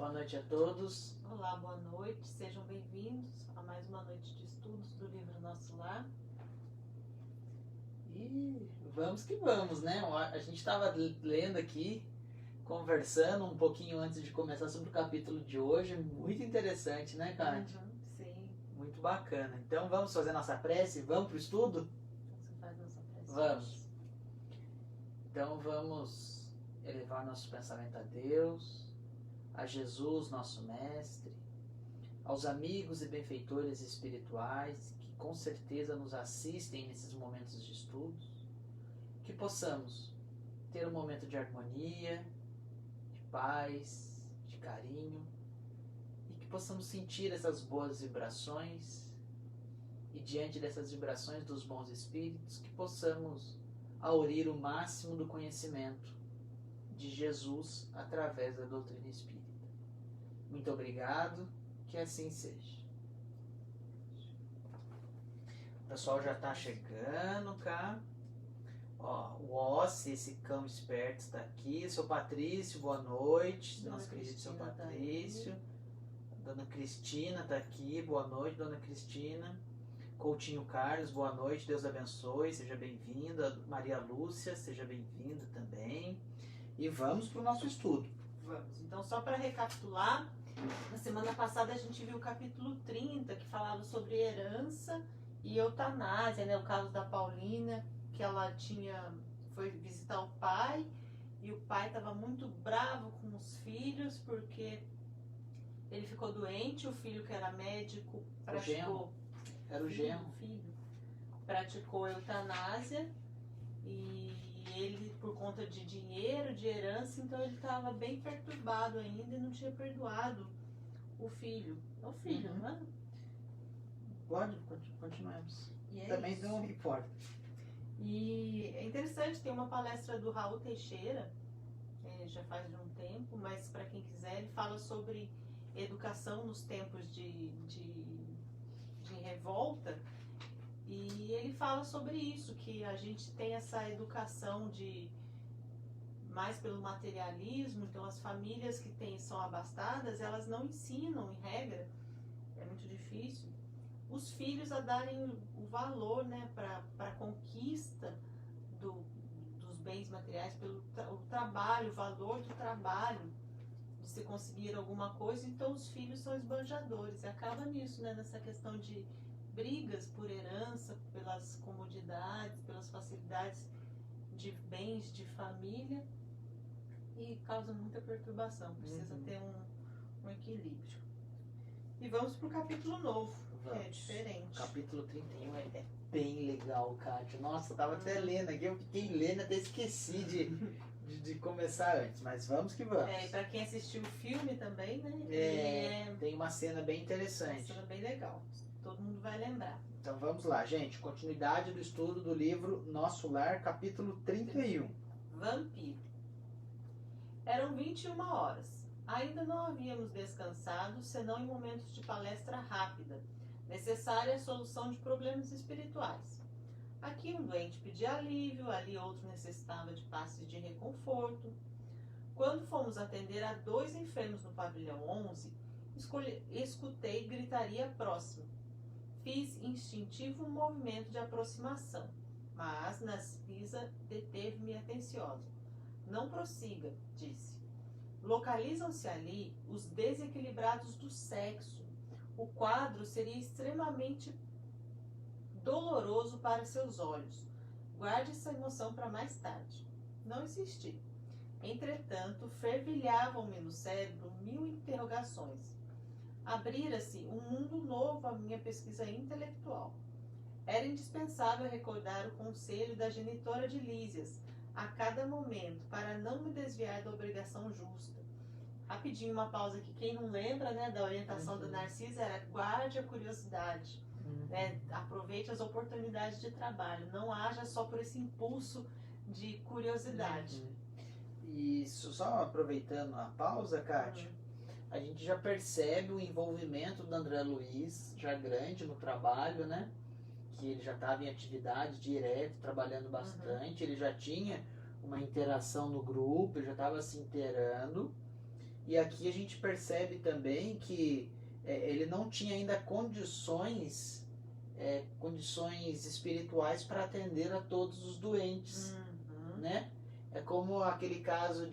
Boa noite a todos. Olá, boa noite, sejam bem-vindos a mais uma noite de estudos do livro Nosso Lar. E vamos que vamos, né? A gente estava lendo aqui, conversando um pouquinho antes de começar sobre o capítulo de hoje. Muito interessante, né, Kátia? Sim. Muito bacana. Então vamos fazer nossa prece? Vamos para o estudo? Você faz nossa prece. Vamos. Então vamos elevar nosso pensamento a Deus, a Jesus, nosso Mestre, aos amigos e benfeitores espirituais que com certeza nos assistem nesses momentos de estudos, que possamos ter um momento de harmonia, de paz, de carinho, e que possamos sentir essas boas vibrações, e diante dessas vibrações dos bons espíritos, que possamos aurir o máximo do conhecimento de Jesus através da doutrina espírita. Muito obrigado, que assim seja. O pessoal já está chegando cá. Ó, o Ossi, esse cão esperto, está aqui. Seu Patrício, boa noite. Nosso querido seu Patrício. Dona Cristina está aqui. Boa noite, Dona Cristina. Coutinho Carlos, boa noite. Deus abençoe. Seja bem-vinda. Maria Lúcia, seja bem-vinda também. E vamos para o nosso estudo. Vamos. Então, só para recapitular, na semana passada a gente viu o capítulo 30, que falava sobre herança e eutanásia, né? O caso da Paulina, que ela foi visitar o pai e o pai estava muito bravo com os filhos porque ele ficou doente, o filho que era médico praticou... Era o genro. O filho praticou eutanásia e ele, por conta de dinheiro, de herança, então ele estava bem perturbado ainda e não tinha perdoado o filho. O filho, não é? Pode, continuamos. E é Também isso. não importa. E é interessante, tem uma palestra do Raul Teixeira, já faz de um tempo, mas para quem quiser, ele fala sobre educação nos tempos de revolta, e ele fala sobre isso, que a gente tem essa educação mais pelo materialismo, então as famílias que são abastadas, elas não ensinam, em regra, é muito difícil, os filhos a darem o valor, né, para a conquista dos bens materiais, pelo o trabalho, o valor do trabalho, de se conseguir alguma coisa. Então os filhos são esbanjadores, e acaba nisso, né, nessa questão de brigas por herança, pelas comodidades, pelas facilidades de bens de família, e causa muita perturbação. Precisa ter um equilíbrio. E vamos para o capítulo novo, que é diferente. O capítulo 31 é bem legal, Kátia. Nossa, eu tava até lendo aqui, eu fiquei lendo, até esqueci de começar antes, mas vamos que vamos. E para quem assistiu o filme também, né? Tem uma cena bem interessante. Uma cena bem legal. Todo mundo vai lembrar. Então vamos lá, gente. Continuidade do estudo do livro Nosso Lar, capítulo 31. Vampiro. Eram 21 horas. Ainda não havíamos descansado, senão em momentos de palestra rápida, necessária à solução de problemas espirituais. Aqui um doente pedia alívio, ali outro necessitava de passes de reconforto. Quando fomos atender a 2 enfermos no pavilhão 11, escutei gritaria próxima. Fiz instintivo um movimento de aproximação, mas Narcisa deteve-me atenciosa. Não prossiga, disse. Localizam-se ali os desequilibrados do sexo. O quadro seria extremamente doloroso para seus olhos. Guarde essa emoção para mais tarde. Não insisti. Entretanto, fervilhavam-me no cérebro 1000 interrogações. Abrira-se um mundo novo à minha pesquisa intelectual. Era indispensável recordar o conselho da genitora de Lísias a cada momento, para não me desviar da obrigação justa. Rapidinho, uma pausa aqui. Quem não lembra, né, da orientação da Narcisa era guarde a curiosidade. Né, aproveite as oportunidades de trabalho. Não haja só por esse impulso de curiosidade. E só aproveitando a pausa, Kátia, a gente já percebe o envolvimento do André Luiz, já grande no trabalho, né? Que ele já estava em atividade direto, trabalhando bastante, ele já tinha uma interação no grupo, ele já estava se inteirando. E aqui a gente percebe também que ele não tinha ainda condições espirituais para atender a todos os doentes, né? É como aquele caso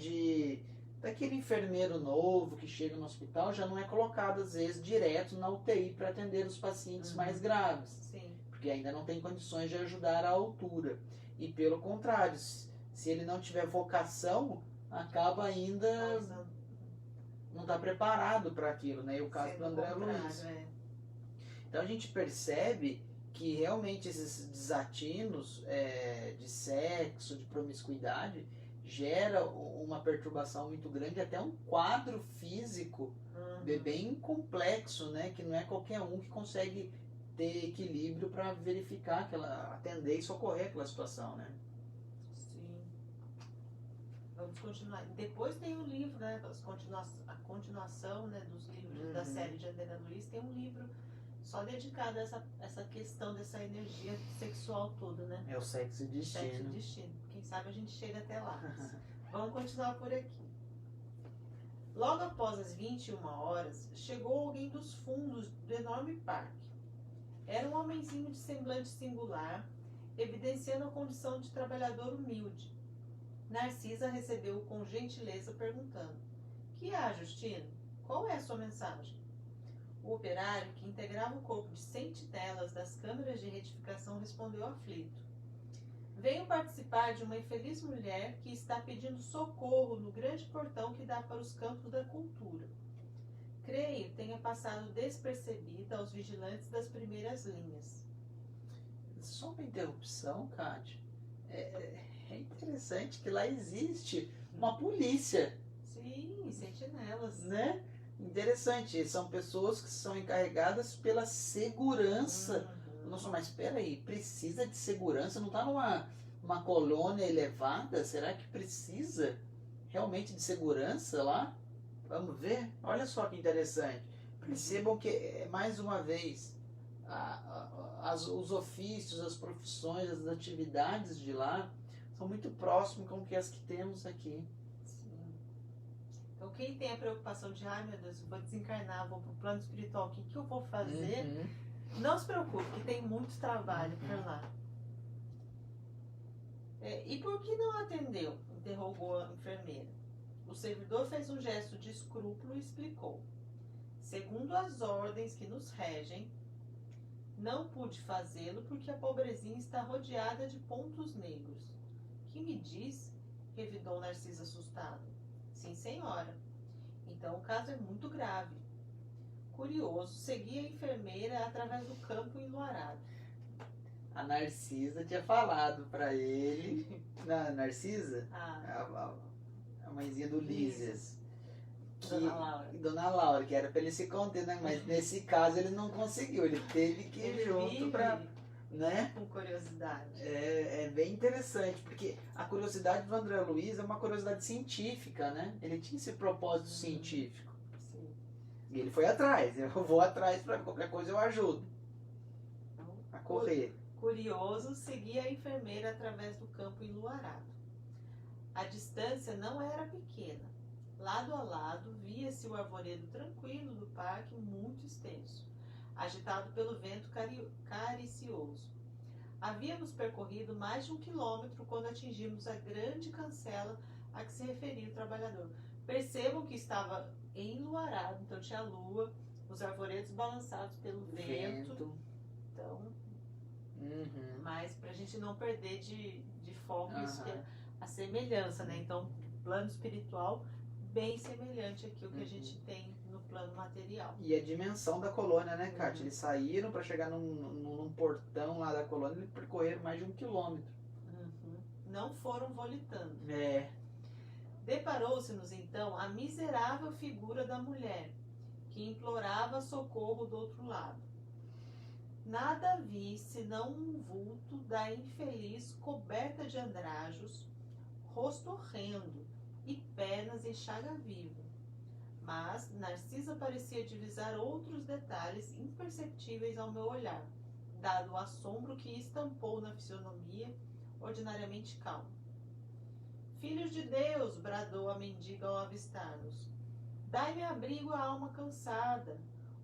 daquele enfermeiro novo que chega no hospital, já não é colocado às vezes direto na UTI para atender os pacientes mais graves, Sim. porque ainda não tem condições de ajudar à altura. E pelo contrário, se ele não tiver vocação, acaba ainda não está preparado para aquilo, né? E o caso do André Luiz. Então a gente percebe que realmente esses desatinos de sexo, de promiscuidade, gera uma perturbação muito grande, até um quadro físico bem complexo, né? Que não é qualquer um que consegue ter equilíbrio para verificar, atender e socorrer aquela situação, né? Sim. Vamos continuar. Depois tem um livro, né? A continuação, né, dos livros da série de André Luiz, tem um livro só dedicado a essa questão dessa energia sexual toda, né? É o Sexo e Destino. Sexo e Destino. Quem sabe a gente chega até lá. Vamos continuar por aqui. Logo após as 21 horas, chegou alguém dos fundos do enorme parque. Era um homenzinho de semblante singular, evidenciando a condição de trabalhador humilde. Narcisa recebeu-o com gentileza, perguntando: "Que há, Justino? Qual é a sua mensagem?" O operário, que integrava o corpo de sentinelas das câmeras de retificação, respondeu aflito: "Venho participar de uma infeliz mulher que está pedindo socorro no grande portão que dá para os campos da cultura. Creio tenha passado despercebida aos vigilantes das primeiras linhas." Só uma interrupção, Kátia. É interessante que lá existe uma polícia. Sim, sentinelas. Né? Interessante, são pessoas que são encarregadas pela segurança. Nossa, mas espera aí, precisa de segurança? Não está numa colônia elevada? Será que precisa realmente de segurança lá? Vamos ver? Olha só que interessante. Percebam que, mais uma vez, os ofícios, as profissões, as atividades de lá são muito próximos com as que temos aqui. Então, quem tem a preocupação de, ai meu Deus, eu vou desencarnar, vou para o plano espiritual, o que eu vou fazer? Não se preocupe, que tem muito trabalho por lá. E por que não atendeu? Interrogou a enfermeira. O servidor fez um gesto de escrúpulo e explicou: "Segundo as ordens que nos regem, não pude fazê-lo porque a pobrezinha está rodeada de pontos negros." "Que me diz?" revidou Narcisa assustada. "Sim, senhora. Então o caso é muito grave." Curioso, seguia a enfermeira através do campo enluarado. A Narcisa tinha falado para ele, Narcisa, a mãezinha do Lísias, Dona Laura, que era para ele se conter, né? Mas nesse caso ele não conseguiu, ele teve que ir junto para, né? Com curiosidade. É bem interessante, porque a curiosidade do André Luiz é uma curiosidade científica, né? Ele tinha esse propósito científico. Sim. E ele foi atrás, eu vou atrás, para qualquer coisa eu ajudo a correr. Curioso, seguia a enfermeira através do campo enluarado. A distância não era pequena. Lado a lado, via-se o arvoredo tranquilo do parque, muito extenso, agitado pelo vento caricioso. Havíamos percorrido mais de 1 quilômetro quando atingimos a grande cancela a que se referia o trabalhador. Percebam que estava enluarado, então tinha lua, os arvoredos balançados pelo vento. Então, mas para a gente não perder de foco isso que é a semelhança, né? Então, plano espiritual bem semelhante àquilo que a gente tem no plano material. E a dimensão da colônia, né, Kátia? Eles saíram para chegar num portão lá da colônia e percorreram mais de 1 quilômetro. Não foram volitando. Deparou-se-nos então a miserável figura da mulher, que implorava socorro do outro lado. Nada vi senão um vulto da infeliz coberta de andrajos, rosto horrendo e pernas em chaga viva. Mas Narcisa parecia divisar outros detalhes imperceptíveis ao meu olhar, dado o assombro que estampou na fisionomia ordinariamente calma. "Filhos de Deus!" bradou a mendiga ao avistar-nos. Dai-me abrigo à alma cansada.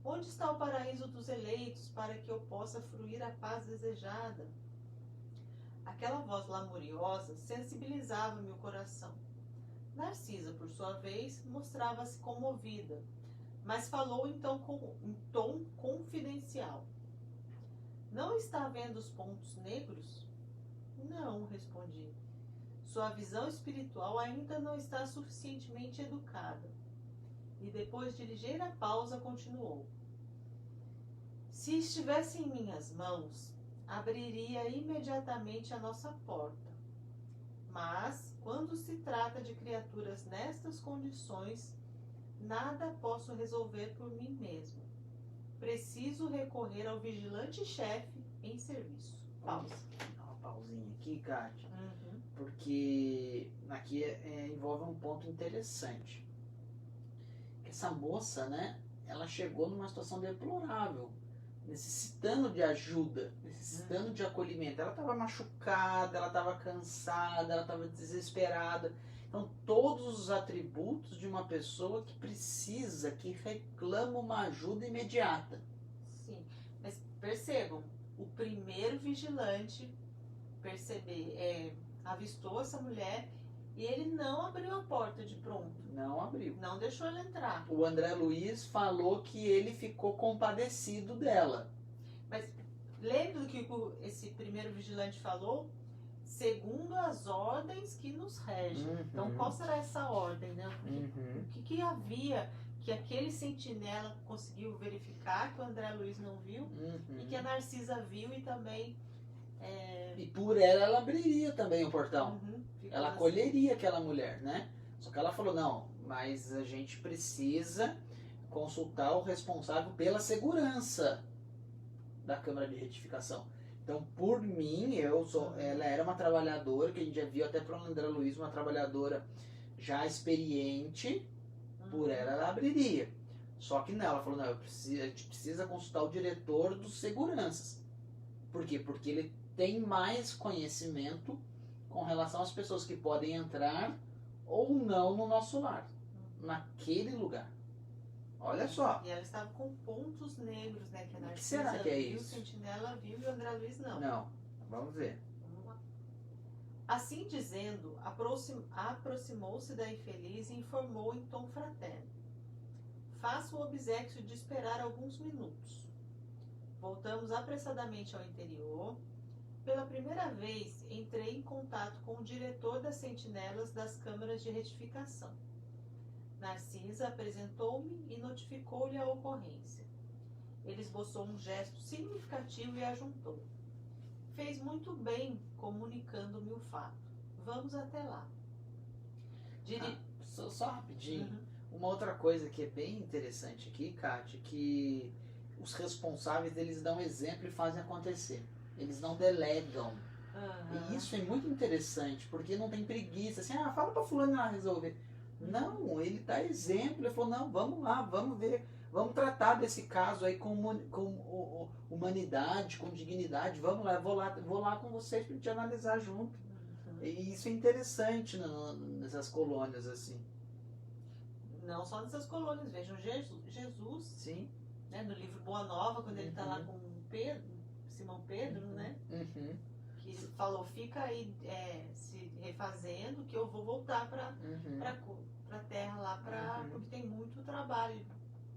Onde está o paraíso dos eleitos, para que eu possa fruir a paz desejada? Aquela voz lamuriosa sensibilizava meu coração. Narcisa, por sua vez, mostrava-se comovida, mas falou então em tom confidencial. Não está vendo os pontos negros? Não, respondi. Sua visão espiritual ainda não está suficientemente educada. E depois de ligeira pausa continuou. Se estivesse em minhas mãos, abriria imediatamente a nossa porta. Mas, quando se trata de criaturas nestas condições, nada posso resolver por mim mesmo. Preciso recorrer ao vigilante-chefe em serviço. Pausa. Dá uma pausinha aqui, Kátia, Uhum. porque aqui envolve um ponto interessante. Essa moça, né, ela chegou numa situação deplorável, necessitando de ajuda, necessitando de acolhimento. Ela estava machucada, ela estava cansada, ela estava desesperada. Então, todos os atributos de uma pessoa que precisa, que reclama uma ajuda imediata. Sim, mas percebam, o primeiro vigilante avistou essa mulher e ele não abriu a porta de pronto. Não abriu. Não deixou ela entrar. O André Luiz falou que ele ficou compadecido dela. Mas lembra do que esse primeiro vigilante falou? Segundo as ordens que nos regem. Uhum. Então, qual será essa ordem, né? Uhum. O que havia que aquele sentinela conseguiu verificar que o André Luiz não viu e que a Narcisa viu e também... E por ela abriria também o portão. Ela assim. acolheria aquela mulher, né? Só que ela falou, não, mas a gente precisa consultar o responsável pela segurança da Câmara de Retificação. Então, por mim, ela era uma trabalhadora, que a gente já viu até para o André Luiz, uma trabalhadora já experiente, por ela abriria. Só que não, ela falou, não, a gente precisa consultar o diretor dos seguranças. Por quê? Porque ele tem mais conhecimento com relação às pessoas que podem entrar ou não no nosso lar, naquele lugar. Olha só. E ela estava com pontos negros, né? Que a Narcisa será que é viu, isso? o sentinela viu e o André Luiz não. Não, vamos ver. Vamos lá. Assim dizendo, aproximou-se da infeliz e informou em tom fraterno. Faço o obséquio de esperar alguns minutos. Voltamos apressadamente ao interior. Pela primeira vez, entrei em contato com o diretor das sentinelas das câmaras de retificação. Narcisa apresentou-me e notificou-lhe a ocorrência. Ele esboçou um gesto significativo e ajuntou. Fez muito bem comunicando-me o fato. Vamos até lá. Só rapidinho. Uma outra coisa que é bem interessante aqui, Kátia, que os responsáveis, eles dão exemplo e fazem acontecer. Eles não delegam. E isso é muito interessante, porque não tem preguiça. Assim, fala pra fulano lá resolver. Não, ele dá exemplo. Ele falou, não, vamos lá, vamos ver. Vamos tratar desse caso aí com humanidade, com dignidade. Vamos lá, vou lá com vocês pra gente analisar junto. E isso é interessante nessas colônias, assim. Não só nessas colônias. Vejam Jesus. Sim. Né, no livro Boa Nova, quando ele está lá com Simão Pedro, né? Que falou, fica aí se refazendo, que eu vou voltar para a terra lá, porque tem muito trabalho,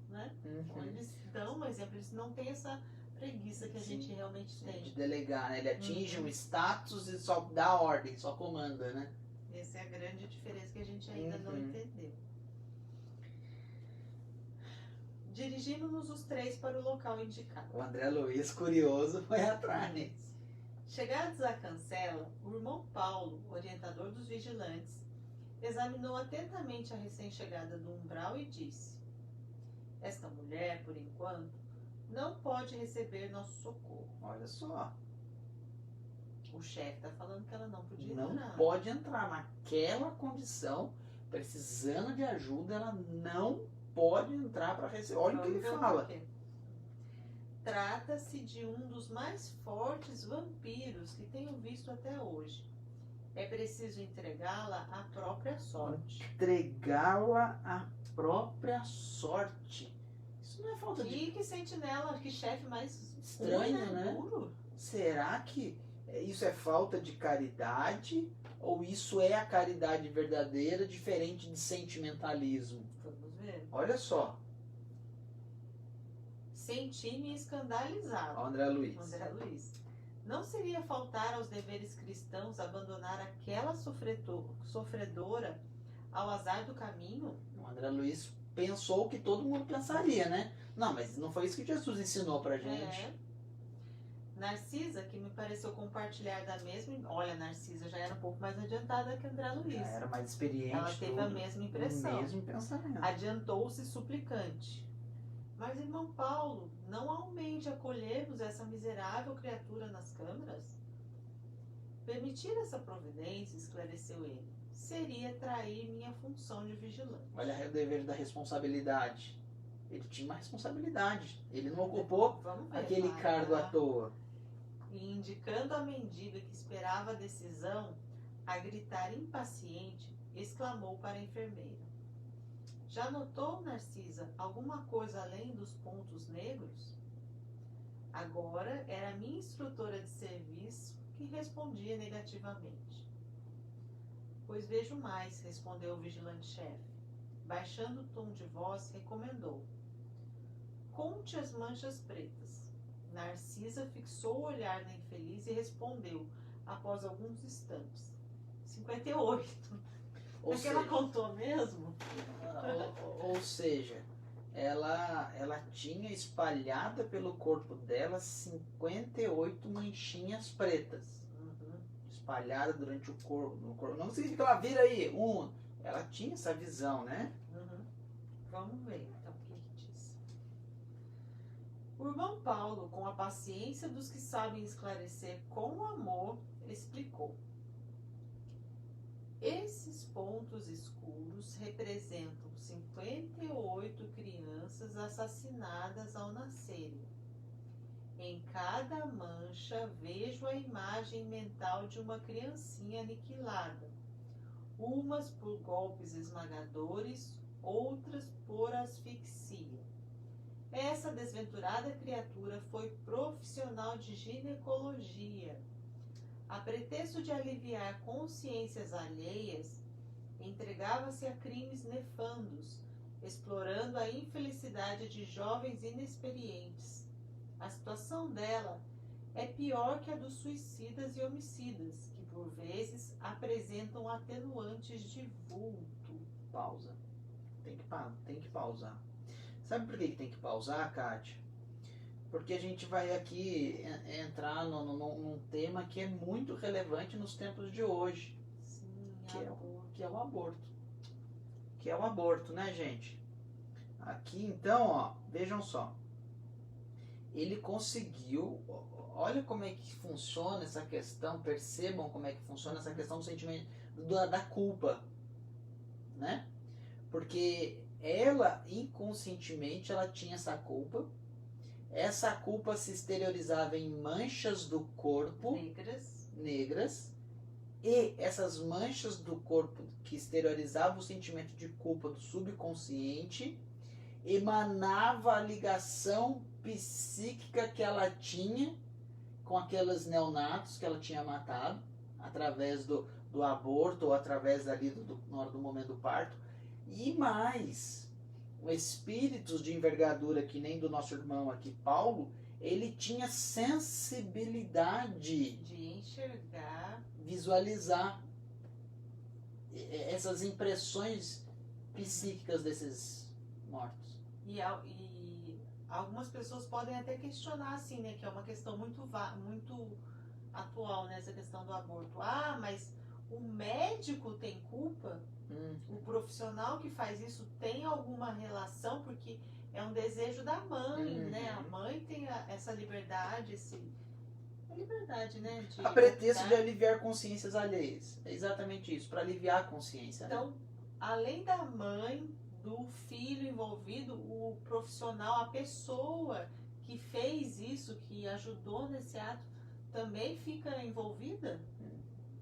né? Então, eles dão um exemplo, eles não têm essa preguiça que a gente realmente tem. De delegar, né? Ele atinge um status e só dá ordem, só comanda, né? Essa é a grande diferença que a gente ainda não entendeu. Dirigimos-nos os três para o local indicado. O André Luiz, curioso, foi atrás. Chegados à cancela, o irmão Paulo, orientador dos vigilantes, examinou atentamente a recém-chegada do umbral e disse: esta mulher, por enquanto, não pode receber nosso socorro. Olha só. O chefe está falando que ela não podia entrar. Não pode entrar naquela condição, precisando de ajuda, ela não pode entrar para receber. Olha o que ele fala. Trata-se de um dos mais fortes vampiros que tenho visto até hoje. É preciso entregá-la à própria sorte. Entregá-la à própria sorte. Isso não é falta de... Que sentinela, que chefe mais Estranho, né? Duro. Será que isso é falta de caridade? Ou isso é a caridade verdadeira, diferente de sentimentalismo? Vamos ver. Olha só. Senti-me escandalizado. Ó, André Luiz. André Luiz. Não seria faltar aos deveres cristãos abandonar aquela sofredora ao azar do caminho? O André Luiz pensou o que todo mundo pensaria, né? Não, mas não foi isso que Jesus ensinou pra gente. É. Narcisa, que me pareceu compartilhar da mesma... Olha, Narcisa já era um pouco mais adiantada que André Luiz. Já era mais experiente. Ela teve a mesma impressão. O mesmo pensamento. Adiantou-se suplicante. Mas, irmão Paulo, não aumente acolher-vos essa miserável criatura nas câmaras? Permitir essa providência, esclareceu ele, seria trair minha função de vigilante. Olha o dever da responsabilidade. Ele tinha uma responsabilidade. Ele não ocupou aquele cargo à toa. E indicando a mendiga que esperava a decisão, a gritar impaciente, exclamou para a enfermeira: já notou, Narcisa, alguma coisa além dos pontos negros? Agora era a minha instrutora de serviço que respondia negativamente. Pois vejo mais, respondeu o vigilante-chefe. Baixando o tom de voz, recomendou: conte as manchas pretas. Narcisa fixou o olhar na infeliz e respondeu, após alguns instantes: 58. É que ela contou mesmo? Ou seja, ela tinha espalhada pelo corpo dela 58 manchinhas pretas. Espalhada durante o corpo. Não significa que ela vira aí, ela tinha essa visão, né? Vamos ver então o que diz. O irmão Paulo, com a paciência dos que sabem esclarecer com amor, explicou: esses pontos escuros representam 58 crianças assassinadas ao nascerem. Em cada mancha vejo a imagem mental de uma criancinha aniquilada, umas por golpes esmagadores, outras por asfixia. Essa desventurada criatura foi profissional de ginecologia. A pretexto de aliviar consciências alheias, entregava-se a crimes nefandos, explorando a infelicidade de jovens inexperientes. A situação dela é pior que a dos suicidas e homicidas, que por vezes apresentam atenuantes de vulto. Pausa. Tem que pausar. Sabe por que tem que pausar, Kátia? Porque a gente vai aqui entrar num tema que é muito relevante nos tempos de hoje. Sim, que é o aborto. Que é o aborto, né, gente? Aqui, então, ó, vejam só. Ele conseguiu... Olha como é que funciona essa questão, percebam como é que funciona essa questão do sentimento, da culpa, né? Porque ela, inconscientemente, ela tinha essa culpa se exteriorizava em manchas do corpo negras, e essas manchas do corpo que exteriorizavam o sentimento de culpa do subconsciente emanava a ligação psíquica que ela tinha com aqueles neonatos que ela tinha matado através do aborto ou através ali na hora do momento do parto. E mais, o espírito de envergadura que nem do nosso irmão aqui, Paulo, ele tinha sensibilidade de enxergar, visualizar essas impressões psíquicas desses mortos. E algumas pessoas podem até questionar assim, né, que é uma questão muito atual, né, essa questão do aborto. Ah, mas o médico tem culpa? O profissional que faz isso tem alguma relação? Porque é um desejo da mãe, né? A mãe tem essa liberdade, a liberdade, né? A pretexto de aliviar consciências alheias. É exatamente isso, para aliviar a consciência. Então, além da mãe, do filho envolvido, o profissional, a pessoa que fez isso, que ajudou nesse ato, também fica envolvida?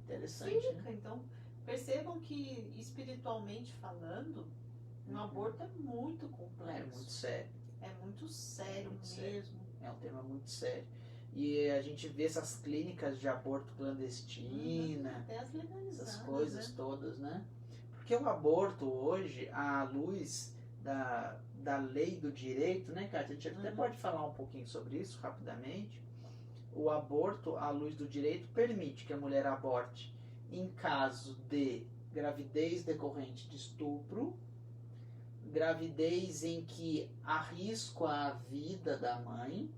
Interessante. Fica, né? Então, percebam que, espiritualmente falando, Um aborto é muito complexo. É muito sério. É muito sério Muito mesmo. É um tema muito sério. E a gente vê essas clínicas de aborto clandestina, Até as legalizadas, essas coisas né? todas, né? Porque o aborto hoje, à luz da lei do direito, né, Kátia? A gente até pode falar um pouquinho sobre isso rapidamente. O aborto, à luz do direito, permite que a mulher aborte em caso de gravidez decorrente de estupro, gravidez em que há risco à vida da mãe,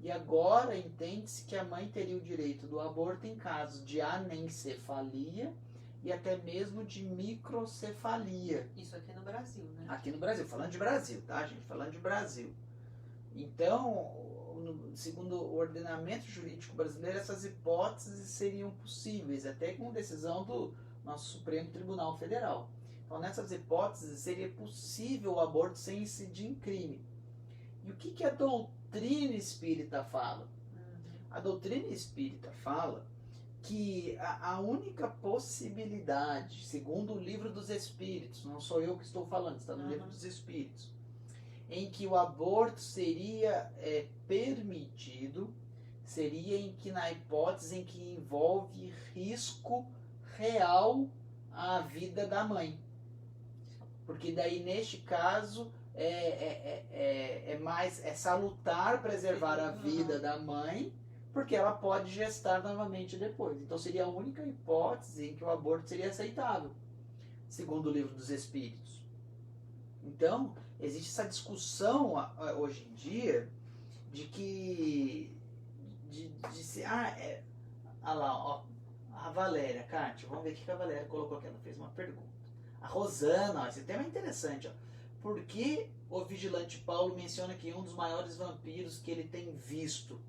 e agora entende-se que a mãe teria o direito do aborto em caso de anencefalia e até mesmo de microcefalia. Isso aqui no Brasil, né? Aqui no Brasil, falando de Brasil, tá, gente? Falando de Brasil. Então, segundo o ordenamento jurídico brasileiro, essas hipóteses seriam possíveis, até com decisão do nosso Supremo Tribunal Federal. Então, nessas hipóteses, seria possível o aborto sem incidir em crime. E o que a doutrina espírita fala? A doutrina espírita fala que a única possibilidade, segundo o Livro dos Espíritos, não sou eu que estou falando, está no Livro dos Espíritos, em que o aborto seria permitido, seria em que na hipótese em que envolve risco real à vida da mãe. Porque daí, neste caso, é salutar preservar a vida da mãe, porque ela pode gestar novamente depois. Então seria a única hipótese em que o aborto seria aceitável, segundo o Livro dos Espíritos. Então, existe essa discussão hoje em dia de que olha lá, ó, a Valéria, Kátia, vamos ver o que a Valéria colocou aqui, ela fez uma pergunta. A Rosana, ó, esse tema é interessante, ó. Por que o vigilante Paulo menciona que um dos maiores vampiros que ele tem visto?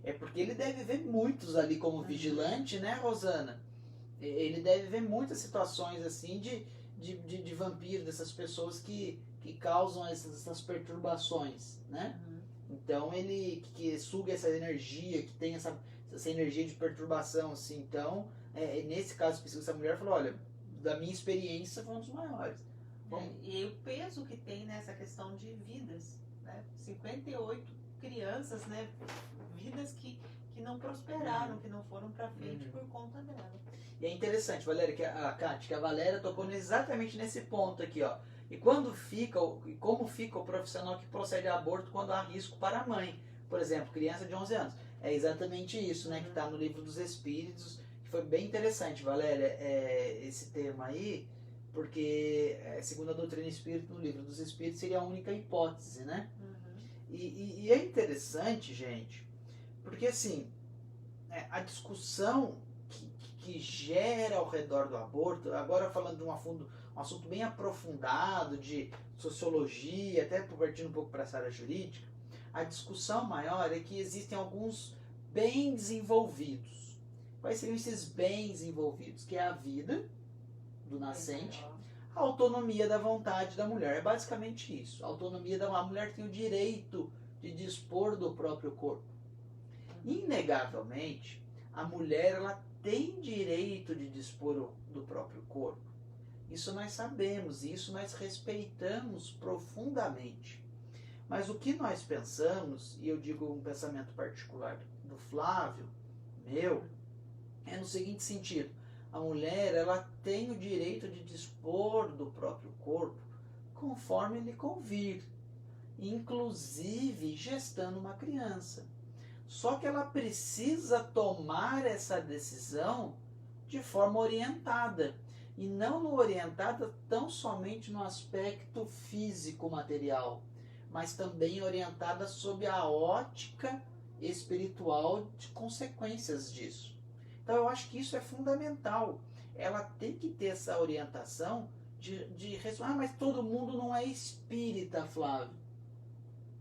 É porque ele deve ver muitos ali como vigilante, né, Rosana? Ele deve ver muitas situações assim de vampiro, dessas pessoas que causam essas perturbações, né? Então ele que suga essa energia, que tem essa energia de perturbação, assim. Então, nesse caso específico, essa mulher falou, olha, da minha experiência foi um dos maiores. E o peso que tem nessa questão de vidas, né? 58 crianças, né? Vidas que não prosperaram, que não foram para frente por conta dela. E é interessante, Valéria, que a Valéria tocou exatamente nesse ponto aqui, ó. E como fica o profissional que procede a aborto quando há risco para a mãe? Por exemplo, criança de 11 anos. É exatamente isso, né, que está no Livro dos Espíritos, que foi bem interessante, Valéria, esse tema aí, porque, segundo a doutrina espírita, no Livro dos Espíritos, seria a única hipótese, né? E é interessante, gente, porque assim, a discussão que gera ao redor do aborto, agora falando de um assunto bem aprofundado de sociologia, até partindo um pouco para essa área jurídica, a discussão maior é que existem alguns bens envolvidos. Quais seriam esses bens envolvidos? Que é a vida do nascente, a autonomia da vontade da mulher. É basicamente isso. A mulher tem o direito de dispor do próprio corpo. Inegavelmente, a mulher ela tem direito de dispor do próprio corpo. Isso nós sabemos, e isso nós respeitamos profundamente. Mas o que nós pensamos, e eu digo um pensamento particular do Flávio, meu, é no seguinte sentido: a mulher ela tem o direito de dispor do próprio corpo conforme lhe convir, inclusive gestando uma criança. Só que ela precisa tomar essa decisão de forma orientada. E não orientada tão somente no aspecto físico material, mas também orientada sob a ótica espiritual de consequências disso. Então eu acho que isso é fundamental. Ela tem que ter essa orientação de mas todo mundo não é espírita, Flávio.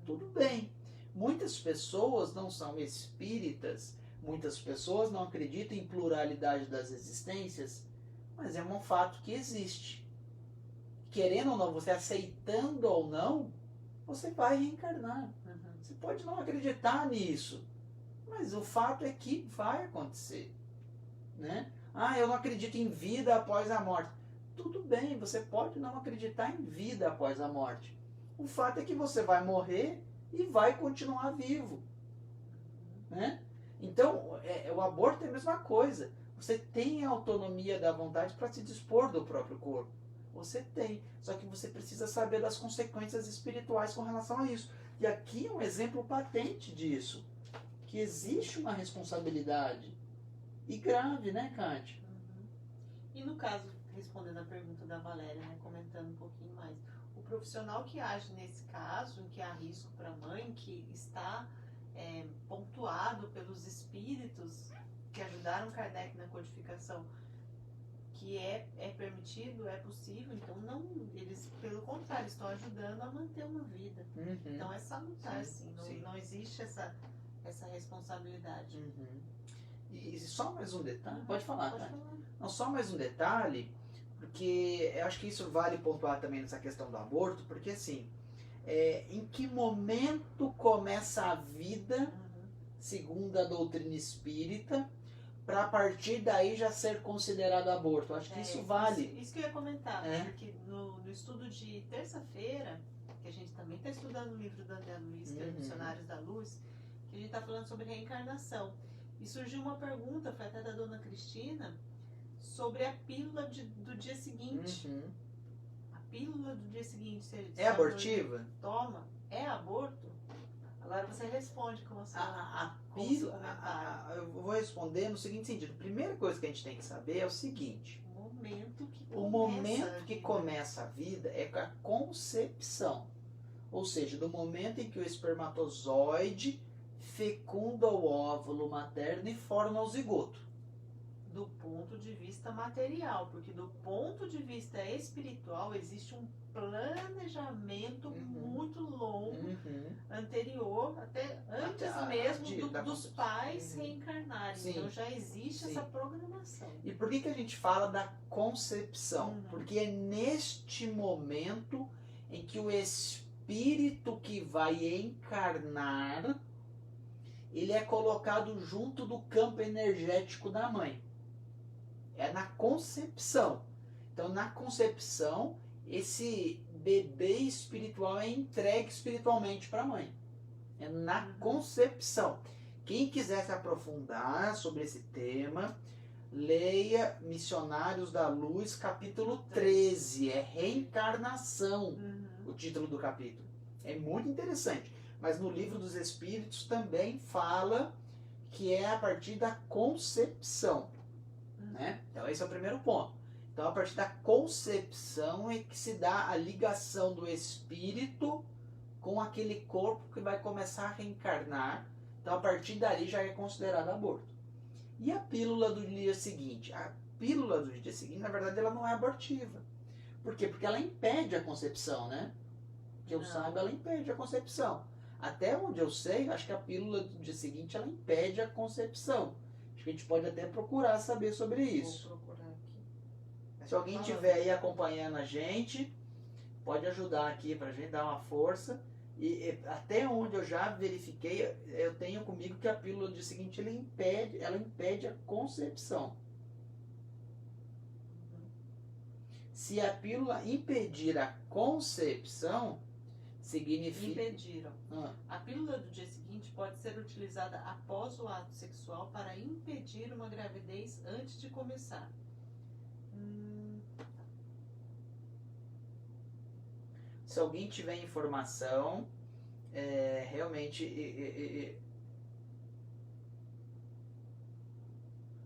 Tudo bem. Muitas pessoas não são espíritas, muitas pessoas não acreditam em pluralidade das existências, mas é um fato que existe. Querendo ou não, você aceitando ou não, você vai reencarnar. Você pode não acreditar nisso, mas o fato é que vai acontecer, né? Eu não acredito em vida após a morte. tudo bem, você pode não acreditar em vida após a morte. O fato é que você vai morrer e vai continuar vivo, né? Então, o aborto é a mesma coisa. Você tem a autonomia da vontade para se dispor do próprio corpo. Você tem. Só que você precisa saber das consequências espirituais com relação a isso. E aqui é um exemplo patente disso. Que existe uma responsabilidade. E grave, né, Kátia? E no caso, respondendo a pergunta da Valéria, né, comentando um pouquinho mais, o profissional que age nesse caso, em que há risco para a mãe, que está pontuado pelos espíritos que ajudaram Kardec na codificação, que é permitido, é possível, então não, eles pelo contrário estão ajudando a manter uma vida. Então é salutar, sim, não existe essa responsabilidade. E só mais um detalhe, pode falar. Não, só mais um detalhe, porque eu acho que isso vale pontuar também nessa questão do aborto, porque assim, em que momento começa a vida, segundo a doutrina espírita, para a partir daí já ser considerado aborto? Acho que isso vale. Isso que eu ia comentar, porque no estudo de terça-feira, que a gente também está estudando o livro do André Luiz, que é Missionários da Luz, que a gente está falando sobre reencarnação. E surgiu uma pergunta, foi até da dona Cristina, sobre a pílula do dia seguinte. A pílula do dia seguinte, se é abortiva? Toma, é aborto? Agora você responde com a pílula. Eu vou responder no seguinte sentido. A primeira coisa que a gente tem que saber é o seguinte: o momento que começa a vida é com a concepção. Ou seja, do momento em que o espermatozoide fecunda o óvulo materno e forma o zigoto. Do ponto de vista material, porque do ponto de vista espiritual existe um planejamento muito longo, anterior, até antes mesmo dos pais reencarnarem. Sim. Então já existe essa programação. E por que a gente fala da concepção? Porque é neste momento em que o espírito que vai encarnar, ele é colocado junto do campo energético da mãe. É na concepção. Então, na concepção, esse bebê espiritual é entregue espiritualmente para a mãe. É na concepção. Quem quiser se aprofundar sobre esse tema, leia Missionários da Luz, capítulo 13. É reencarnação, o título do capítulo. É muito interessante. Mas no Livro dos Espíritos também fala que é a partir da concepção. Né? Então esse é o primeiro ponto. Então a partir da concepção é que se dá a ligação do espírito com aquele corpo que vai começar a reencarnar. Então a partir dali já é considerado aborto. E a pílula do dia seguinte? A pílula do dia seguinte, na verdade, ela não é abortiva. Por quê? Porque ela impede a concepção, né? Que eu saiba, ela impede a concepção. Até onde eu sei, acho que a pílula do dia seguinte, ela impede a concepção. Acho que a gente pode até procurar saber sobre isso. Vou procurar aqui. Se alguém estiver aí acompanhando a gente, pode ajudar aqui pra gente dar uma força. E até onde eu já verifiquei, eu tenho comigo que a pílula do dia seguinte, ela impede a concepção. Se a pílula impedir a concepção, significa... Impediram. A pílula do dia seguinte pode ser utilizada após o ato sexual para impedir uma gravidez antes de começar. Se alguém tiver informação, realmente...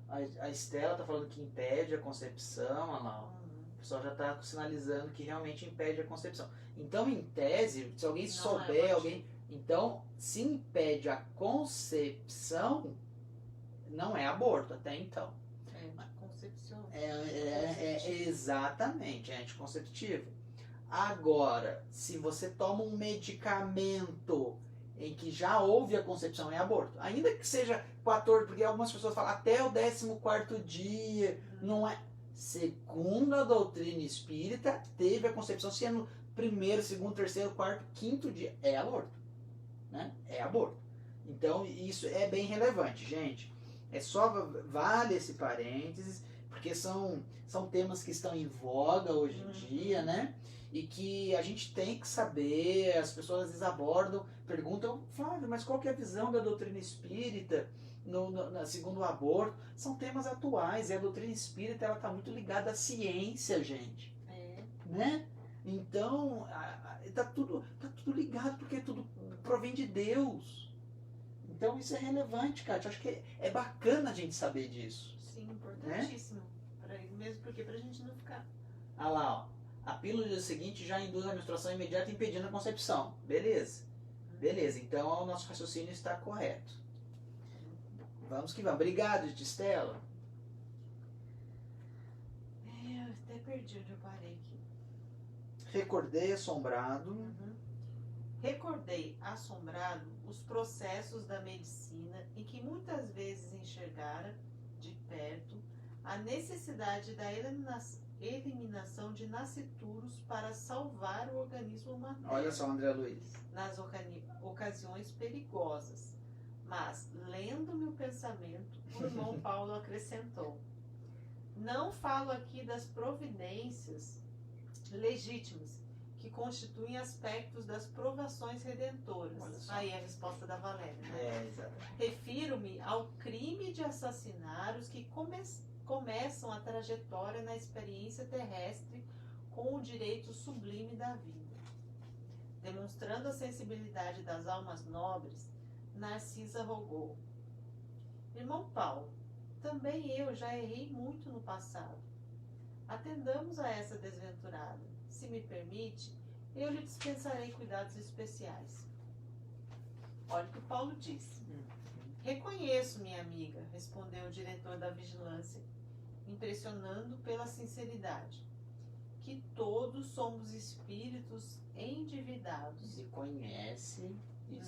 A Estela está falando que impede a concepção, olha lá, o pessoal já está sinalizando que realmente impede a concepção. Então, em tese, se alguém souber, então, se impede a concepção, não é aborto até então. Concepção. Exatamente, é anticonceptivo. Agora, se você toma um medicamento em que já houve a concepção, é aborto. Ainda que seja 14, porque algumas pessoas falam até o 14º dia, não é. Segundo a doutrina espírita, teve a concepção, se é no 1º, 2º, 3º, 4º, 5º dia, é aborto. Né? É aborto. Então, isso é bem relevante, gente. Vale esse parênteses, porque são temas que estão em voga hoje em dia, né? E que a gente tem que saber, as pessoas às vezes abordam, perguntam, Flávio, mas qual que é a visão da doutrina espírita segundo o aborto? São temas atuais, e a doutrina espírita ela está muito ligada à ciência, gente. Né? Então, tá tudo ligado, porque tudo provém de Deus. Então isso é relevante, Kátia. Acho que é bacana a gente saber disso. Sim, importantíssimo. Né? Mesmo porque pra gente não ficar... Ah lá, ó. A pílula do dia seguinte já induz a menstruação imediata impedindo a concepção. Beleza. Beleza, então o nosso raciocínio está correto. Vamos que vamos. Obrigado, Estela. Eu até perdi onde eu parei aqui. Recordei assombrado. Recordei assombrado os processos da medicina em que muitas vezes enxergara de perto a necessidade da eliminação de nascituros para salvar o organismo materno. Olha só, André Luiz. Nas ocasiões perigosas. Mas, lendo-me o pensamento, o irmão Paulo acrescentou: não falo aqui das providências legítimas que constituem aspectos das provações redentoras. Aí a resposta da Valéria. Né? Exatamente. Refiro-me ao crime de assassinar os que começam a trajetória na experiência terrestre com o direito sublime da vida. Demonstrando a sensibilidade das almas nobres, Narcisa rogou: irmão Paulo, também eu já errei muito no passado. Atendamos a essa desventurada. Se me permite, eu lhe dispensarei cuidados especiais. Olha o que o Paulo disse. Reconheço, minha amiga, respondeu o diretor da vigilância, impressionando pela sinceridade, que todos somos espíritos endividados. E conhece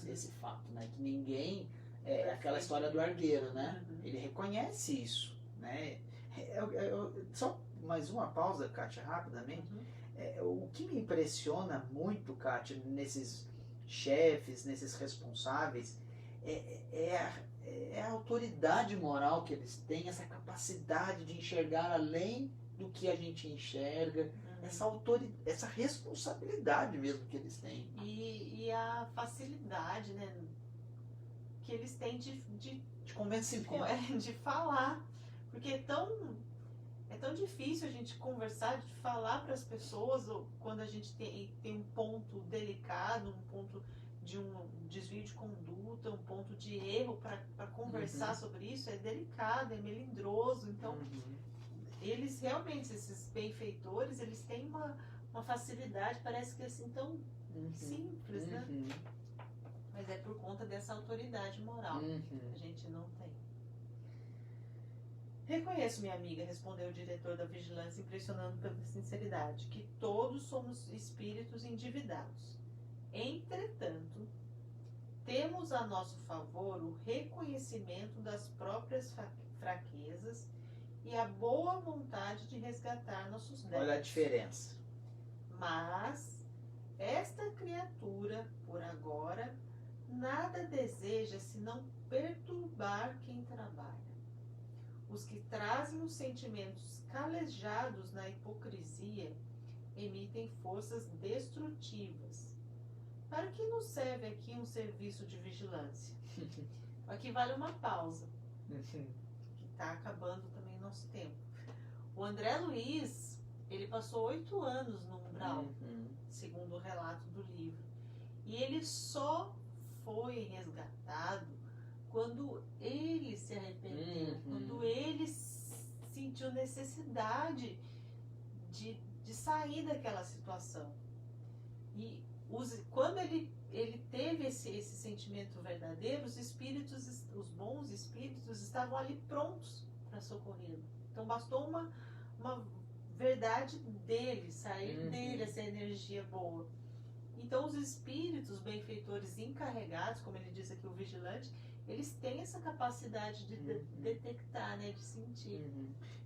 esse fato, né? Que ninguém... É aquela história do argueiro, né? Ele reconhece isso, né? Só mais uma pausa, Kátia, rapidamente. O que me impressiona muito, Kátia, nesses chefes, nesses responsáveis, é a autoridade moral que eles têm, essa capacidade de enxergar além do que a gente enxerga, essa responsabilidade mesmo que eles têm. E a facilidade, né, que eles têm de convencimento. De falar. Porque é tão difícil a gente conversar, de falar para as pessoas quando a gente tem um ponto delicado, um ponto de um desvio de conduta, um ponto de erro para conversar sobre isso. É delicado, é melindroso. Então, eles realmente, esses benfeitores, eles têm uma facilidade, parece que assim, tão simples, né? Mas é por conta dessa autoridade moral que a gente não tem. Reconheço, minha amiga, respondeu o diretor da vigilância, impressionando pela sinceridade, que todos somos espíritos endividados. Entretanto, temos a nosso favor o reconhecimento das próprias fraquezas e a boa vontade de resgatar nossos débitos. Olha a diferença. Mas esta criatura, por agora, nada deseja senão perturbar quem trabalha. Os que trazem os sentimentos calejados na hipocrisia emitem forças destrutivas. Para que nos serve aqui um serviço de vigilância? Aqui vale uma pausa, que está acabando também nosso tempo. O André Luiz, ele passou 8 anos no umbral, segundo o relato do livro. E ele só foi resgatado quando ele se arrependeu, quando ele sentiu necessidade de sair daquela situação. E quando ele teve esse sentimento verdadeiro, os bons espíritos estavam ali prontos para socorrê-lo. Então bastou uma verdade dele, sair dele essa energia boa. Então os espíritos benfeitores encarregados, como ele diz aqui, o vigilante, eles têm essa capacidade de detectar, né, de sentir.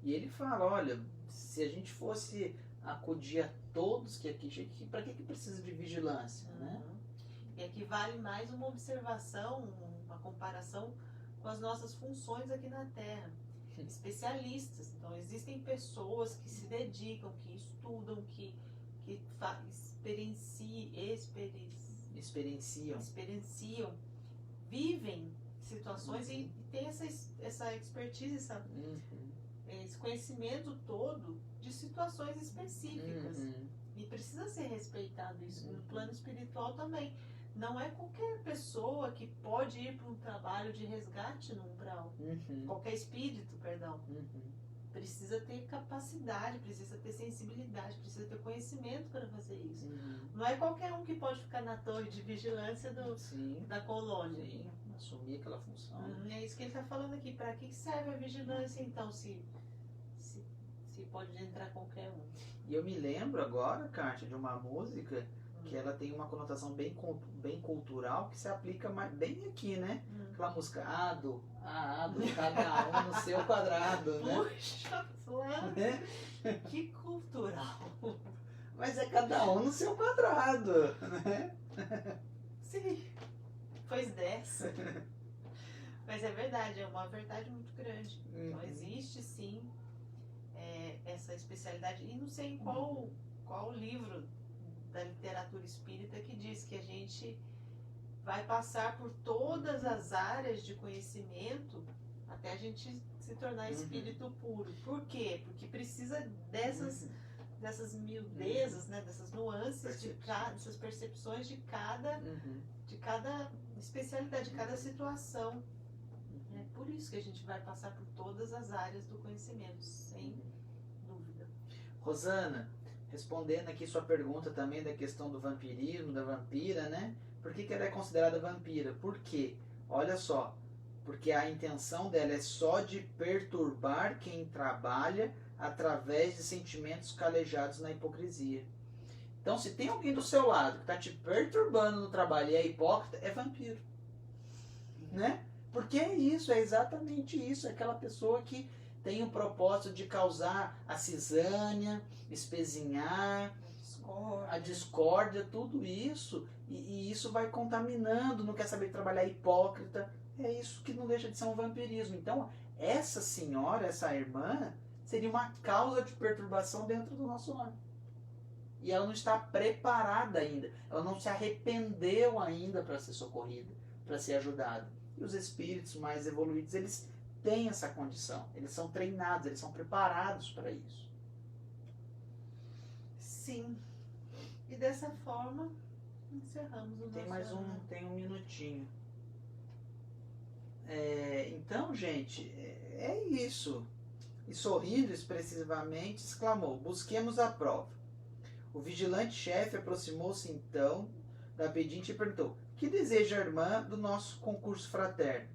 E ele fala, olha, se a gente fosse acudir a todos que aqui chegam, para que precisa de vigilância, né? E aqui vale mais uma observação, uma comparação com as nossas funções aqui na Terra. especialistas. Então, existem pessoas que se dedicam, que estudam, que experienciam, vivem situações e tem essa expertise, esse conhecimento todo de situações específicas. E precisa ser respeitado isso no plano espiritual também. Não é qualquer pessoa que pode ir para um trabalho de resgate no umbral. Qualquer espírito, perdão. Precisa ter capacidade, precisa ter sensibilidade, precisa ter conhecimento para fazer isso. Não é qualquer um que pode ficar na torre de vigilância da colônia. Sim, assumir aquela função. É isso que ele está falando aqui. Para que serve a vigilância, então, se pode entrar qualquer um? E eu me lembro agora, Kátia, de uma música que ela tem uma conotação bem cultural que se aplica bem aqui, né? Aquela música Ado, cada um no seu quadrado, né? Puxa, Né? que cultural! Mas é cada um no seu quadrado, né? Sim, pois dessa. Mas é verdade, é uma verdade muito grande. Então existe sim essa especialidade. E não sei em qual livro da literatura espírita que diz que a gente vai passar por todas as áreas de conhecimento até a gente se tornar espírito puro. Por quê? Porque precisa dessas miudezas, né? Dessas nuances, dessas percepções de cada especialidade, de cada situação. É por isso que a gente vai passar por todas as áreas do conhecimento, sem dúvida. Rosana, respondendo aqui sua pergunta também da questão do vampirismo, da vampira, né? Por que ela é considerada vampira? Por quê? Olha só, porque a intenção dela é só de perturbar quem trabalha através de sentimentos calejados na hipocrisia. Então, se tem alguém do seu lado que está te perturbando no trabalho e é hipócrita, é vampiro. Né? Porque é isso, é exatamente isso. É aquela pessoa que tem o propósito de causar a cisânia, espezinhar, a discórdia, tudo isso. E isso vai contaminando, não quer saber trabalhar, hipócrita. É isso que não deixa de ser um vampirismo. Então, essa senhora, essa irmã, seria uma causa de perturbação dentro do nosso lar. E ela não está preparada ainda. Ela não se arrependeu ainda para ser socorrida, para ser ajudada. E os espíritos mais evoluídos, eles têm essa condição. Eles são treinados, eles são preparados para isso. Sim. E dessa forma, encerramos o nosso... Tem um minutinho. Então, gente, é isso. E sorrindo expressivamente, exclamou: busquemos a prova. O vigilante-chefe aproximou-se então da pedinte e perguntou: que deseja a irmã do nosso concurso fraterno?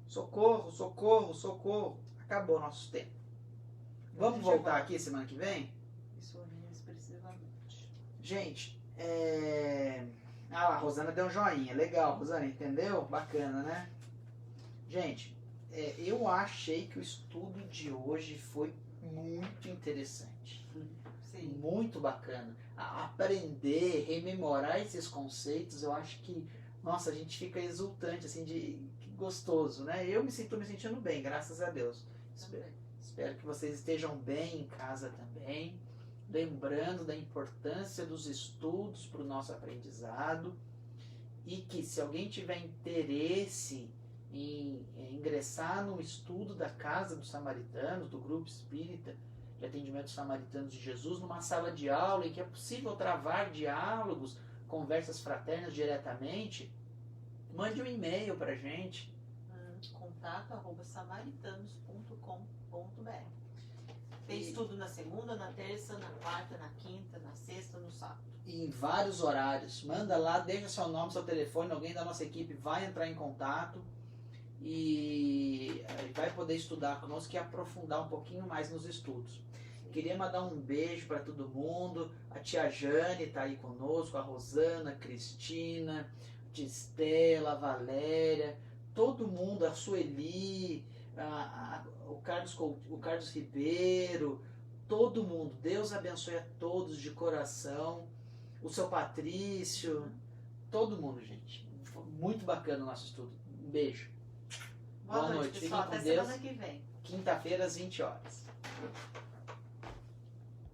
Socorro, socorro, socorro. Acabou nosso tempo. Vamos voltar aqui semana que vem? E sorrindo expressivamente. Gente, Ah lá, a Rosana deu um joinha. Legal, Rosana, entendeu? Bacana, né? Gente, eu achei que o estudo de hoje foi muito interessante. Sim. Muito bacana. Aprender, rememorar esses conceitos, eu acho que, nossa, a gente fica exultante, assim, que gostoso, né? Eu tô me sentindo bem, graças a Deus. Espero que vocês estejam bem em casa também. Lembrando da importância dos estudos para o nosso aprendizado. E que se alguém tiver interesse em ingressar no estudo da Casa dos Samaritanos, do Grupo Espírita de Atendimento dos Samaritanos de Jesus, numa sala de aula em que é possível travar diálogos, conversas fraternas diretamente, mande um e-mail para a gente. contato@samaritanos.com.br. Tem estudo na segunda, na terça, na quarta, na quinta, na sexta, no sábado. E em vários horários. Manda lá, deixa seu nome, seu telefone, alguém da nossa equipe vai entrar em contato e vai poder estudar conosco e aprofundar um pouquinho mais nos estudos. Queria mandar um beijo para todo mundo. A tia Jane está aí conosco, a Rosana, a Cristina, a tia Estela, a Valéria, todo mundo, a Sueli, o Carlos Ribeiro, todo mundo. Deus abençoe a todos de coração. O seu Patrício, todo mundo, gente. Muito bacana o nosso estudo. Um beijo. Boa noite, pessoal. Até semana que vem. quinta-feira às 20 horas.